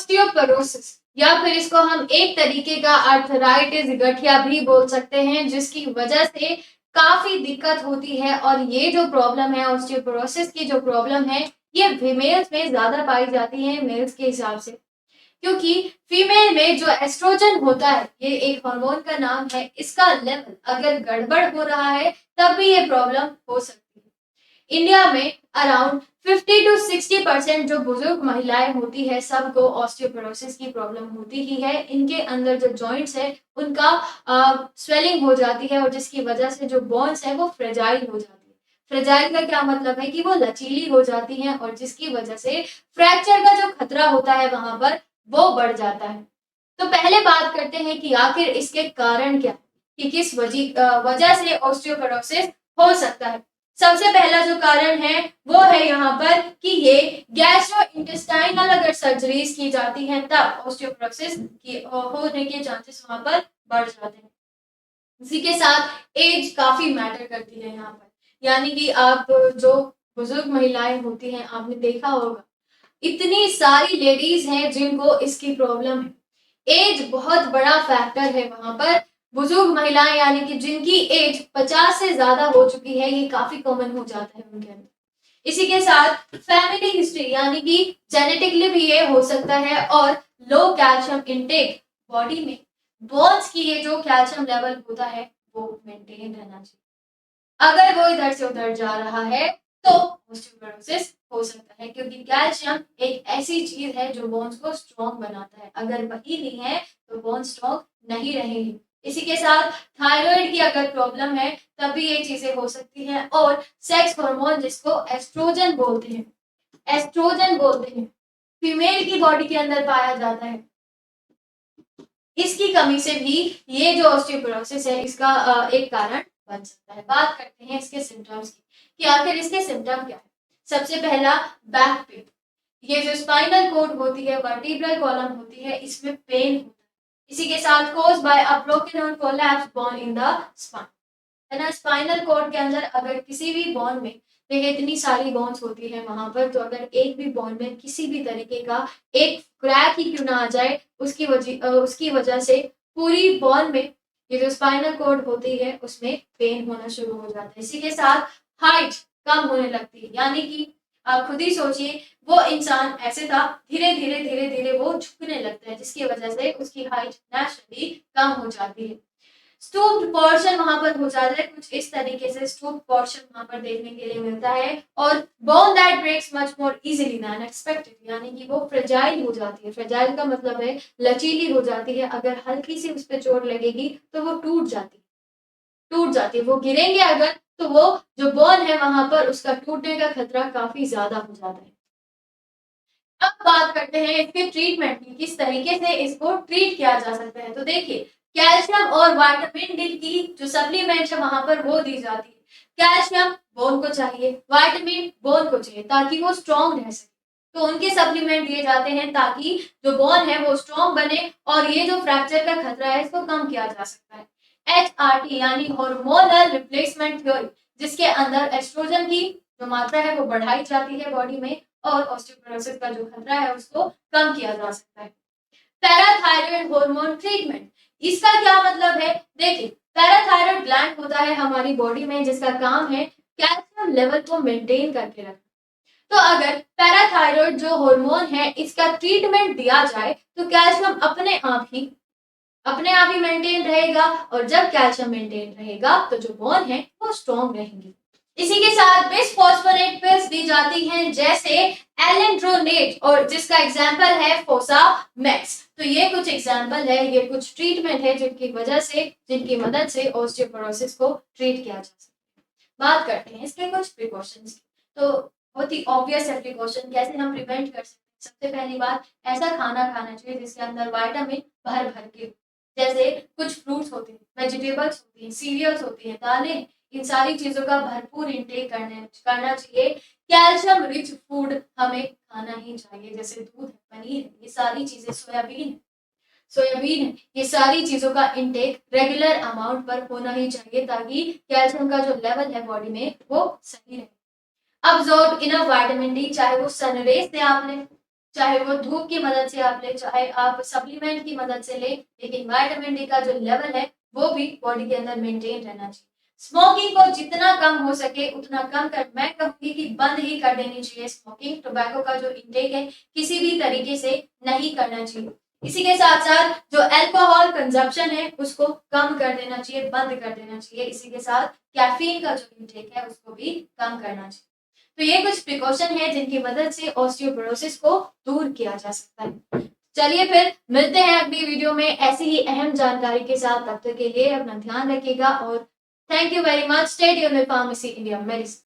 Osteoporosis या फिर इसको हम एक तरीके का आर्थराइटिस गठिया भी बोल सकते हैं, जिसकी वजह से काफी दिक्कत होती है। और ये जो प्रॉब्लम है, ऑस्टियोपोरोसिस की जो प्रॉब्लम है, ये फीमेल्स में ज्यादा पाई जाती है मेल्स के हिसाब से, क्योंकि फीमेल में जो एस्ट्रोजन होता है, ये एक हार्मोन का नाम है, इसका लेवल अगर गड़बड़ हो रहा है तब भी ये प्रॉब्लम हो सकती है। इंडिया में अराउंड 50 to 60% जो बुजुर्ग महिलाएं होती है, सबको ऑस्टियोपोरोसिस की प्रॉब्लम होती ही है। इनके अंदर जो जॉइंट्स है उनका स्वेलिंग हो जाती है, और जिसकी वजह से जो बोन्स है वो फ्रेजाइल हो जाती है। फ्रेजाइल का क्या मतलब है कि वो लचीली हो जाती है, और जिसकी वजह से फ्रैक्चर का जो खतरा होता है वहां पर वो बढ़ जाता है। तो पहले बात करते हैं कि आखिर इसके कारण क्या, कि किस वजह से ऑस्टियोपोरोसिस हो सकता है। सबसे पहला जो कारण है वो है यहाँ पर कि ये गैस्ट्रो इंटेस्टाइनल अगर सर्जरीज की जाती हैं तब ऑस्टियोपोरोसिस की होने के चांसेस वहां पर बढ़ जाते हैं। इसी के साथ एज काफी मैटर करती है यहाँ पर, यानी कि आप जो बुजुर्ग महिलाएं होती हैं, आपने देखा होगा इतनी सारी लेडीज हैं जिनको इसकी प्रॉब्लम है। एज बहुत बड़ा फैक्टर है वहां पर। बुजुर्ग महिलाएं यानी कि जिनकी एज 50 से ज्यादा हो चुकी है, ये काफी कॉमन हो जाता है उनके अंदर। इसी के साथ फैमिली हिस्ट्री यानी कि जेनेटिकली भी ये हो सकता है, और लो कैल्शियम इंटेक, बॉडी में बोन्स की ये जो कैल्शियम लेवल होता है वो मेंटेन रहना चाहिए। अगर वो इधर से उधर जा रहा है तो ऑस्टियोपोरोसिस हो सकता है, क्योंकि कैल्शियम एक ऐसी चीज है जो बोन्स को स्ट्रॉन्ग बनाता है। अगर वही नहीं है तो बोन स्ट्रॉन्ग नहीं रहेंगे। इसी के साथ थायराइड की अगर प्रॉब्लम है तब भी ये चीजें हो सकती हैं। और सेक्स हार्मोन जिसको एस्ट्रोजन बोलते हैं, एस्ट्रोजन बोलते हैं, फीमेल की बॉडी के अंदर पाया जाता है, इसकी कमी से भी ये जो ऑस्टियोपोरोसिस है इसका एक कारण बन सकता है। बात करते हैं इसके सिम्टम्स की, कि आखिर इसके सिम्टम क्या है। सबसे पहला, बैक पेन। ये जो स्पाइनल कॉर्ड होती है, वर्टिब्रल कॉलम होती है, इसमें पेन होता है। इसी के साथ कोज बाय अ ब्रोकन और collapse bone in the spine, है ना। स्पाइनल कॉर्ड के अंदर अगर किसी भी बोन में, देखिए इतनी सारी बोन्स होती है वहां पर, तो अगर एक भी बोन में किसी भी तरीके का एक क्रैक ही क्यों ना आ जाए, उसकी वजह से पूरी बोन में ये जो स्पाइनल कॉर्ड होती है उसमें पेन होना शुरू हो जाता है। इसी के साथ हाइट कम होने लगती है, यानी कि आप खुद ही सोचिए, वो इंसान ऐसे था, धीरे धीरे धीरे धीरे वो झुकने लगता है, जिसकी वजह से उसकी हाइट नेचुरली कम हो जाती है। स्टूप्ड पोर्शन वहां पर हो जाता है, कुछ इस तरीके से स्टूप्ड पोर्शन वहां पर देखने के लिए मिलता है। और bone that breaks much more easily than expected, यानी कि वो फ्रेजाइल हो जाती है। फ्रेजाइल का मतलब है लचीली हो जाती है, अगर हल्की सी उस पर चोट लगेगी तो वो टूट जाती है। वो गिरेंगे अगर तो वो जो बोन है वहां पर उसका टूटने का खतरा काफी ज्यादा हो जाता है। अब बात करते हैं इसके ट्रीटमेंट की, किस तरीके से इसको ट्रीट किया जा सकता है। तो देखिए, कैल्शियम और विटामिन डी की जो सप्लीमेंट है वहां पर वो दी जाती है। कैल्शियम बोन को चाहिए, विटामिन बोन को चाहिए ताकि वो स्ट्रॉन्ग रह सके, तो उनके सप्लीमेंट दिए जाते हैं ताकि जो बोन है वो स्ट्रॉन्ग बने, और ये जो फ्रैक्चर का खतरा है इसको कम किया जा सकता है। HRT यानी हार्मोनल रिप्लेसमेंट थ्योरी, जिसके अंदर एस्ट्रोजन की जो मात्रा है वो बढ़ाई जाती है बॉडी में, और ऑस्टियोपोरोसिस का जो खतरा है उसको कम किया जा सकता है। पैराथायरॉयड हार्मोन ट्रीटमेंट, इसका क्या मतलब है। देखिए, पैराथायरॉयड ग्लैंड होता है हमारी बॉडी में, जिसका काम है कैल्शियम लेवल को मेंटेन करके रखना। तो अगर पैराथायरॉयड जो हार्मोन है इसका ट्रीटमेंट दिया जाए तो कैल्शियम अपने आप ही मेंटेन रहेगा, और जब कैल्शियम मेंटेन रहेगा तो जो बोन है वो स्ट्रॉन्ग रहेंगी। इसी के साथ बिसफॉस्फोनेट पिल्स दी जाती हैं, जैसे एलेंड्रोनेट, और जिसका एग्जांपल है फोसा मैक्स। तो ये कुछ एग्जांपल है, ये कुछ ट्रीटमेंट है जिनकी मदद से ऑस्टियोपोरोसिस को ट्रीट किया जा सकता है। बात करते हैं इसके कुछ प्रिकॉशंस की। तो बहुत ही ऑब्वियस है प्रिकॉशन, कैसे हम प्रिवेंट कर सकते हैं। सबसे पहली बात, ऐसा खाना खाना चाहिए जिसके अंदर विटामिन भर भर के, जैसे कुछ फ्रूट्स होते हैं, वेजिटेबल्स होती हैं, सीरियल्स होती हैं, दालें, इन सारी चीजों का भरपूर इंटेक करना चाहिए। कैल्शियम रिच फूड हमें खाना ही चाहिए, जैसे दूध है, पनीर है, ये सारी चीजें, सोयाबीन है, ये सारी चीजों का इंटेक रेगुलर अमाउंट पर होना ही चाहिए, ताकि कैल्शियम का जो लेवल है बॉडी में वो सही रहे। अब्सॉर्ब इनफ विटामिन डी, चाहे वो सनरेज से आपने चाहे वो धूप की मदद से आप ले, चाहे आप सप्लीमेंट की मदद से ले, लेकिन विटामिन डी का जो लेवल है वो भी बॉडी के अंदर मेंटेन रहना चाहिए। स्मोकिंग को जितना कम हो सके उतना कम कर, मैं कहूंगी कि बंद ही कर देनी चाहिए स्मोकिंग। टोबैको का जो इंटेक है किसी भी तरीके से नहीं करना चाहिए। इसी के साथ साथ जो अल्कोहल कंजप्शन है उसको कम कर देना चाहिए, बंद कर देना चाहिए। इसी के साथ कैफीन का जो इंटेक है उसको भी कम करना चाहिए। तो ये कुछ प्रिकॉशन है जिनकी मदद से ऑस्टियोपोरोसिस को दूर किया जा सकता है। चलिए फिर मिलते हैं अगली वीडियो में ऐसी ही अहम जानकारी के साथ। तब तक के लिए अपना ध्यान रखिएगा और thank you very much. Stay tuned with pharmacy India medicine.